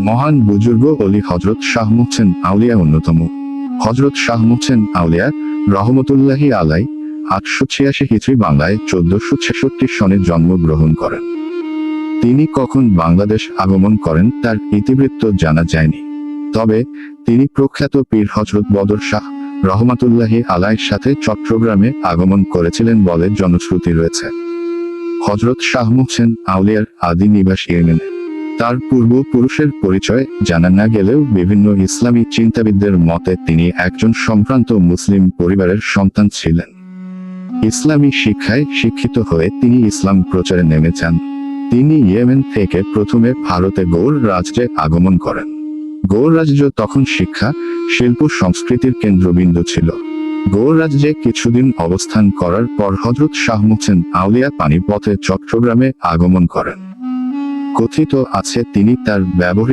মহান বুজুর্গ অলি হযরত শাহ মুহসিন আউলিয়া অন্যতম। হযরত শাহ মুহসিন আউলিয়া রহমতুল্লাহি আলাই 886 হিজরি বাংলায় 1466 সনে জন্মগ্রহণ করেন। তিনি কখন বাংলাদেশ আগমন করেন তার ইতিবৃত্ত জানা যায়নি। তবে তিনি প্রখ্যাত পীর হযরত বদর শাহ রহমাতুল্লাহি আলাইর সাথে চট্টগ্রামে আগমন করেছিলেন বলে জনশ্রুতি রয়েছে। হযরত শাহ মুহসিন আউলিয়ার আদি নিবাস ইয়েমেনে। তার পূর্বপুরুষের পরিচয় জানা না গেলেও বিভিন্ন ইসলামী চিন্তাবিদদের মতে তিনি একজন সম্ভ্রান্ত মুসলিম পরিবারের সন্তান ছিলেন। ইসলামী শিক্ষায় শিক্ষিত হয়ে তিনি ইসলাম প্রচারে নেমে যান। তিনি ইয়েমেন থেকে প্রথমে ভারতে গৌড় রাজ্যে আগমন করেন। গৌড় রাজ্য তখন শিক্ষা, শিল্প, সংস্কৃতির কেন্দ্রবিন্দু ছিল। গৌড় রাজ্যে কিছুদিন অবস্থান করার পর হযরত শাহ মুহসিন আউলিয়া পানিপথে চট্টগ্রামে আগমন করেন। কথিত আছে তিনি তার ব্যবহৃত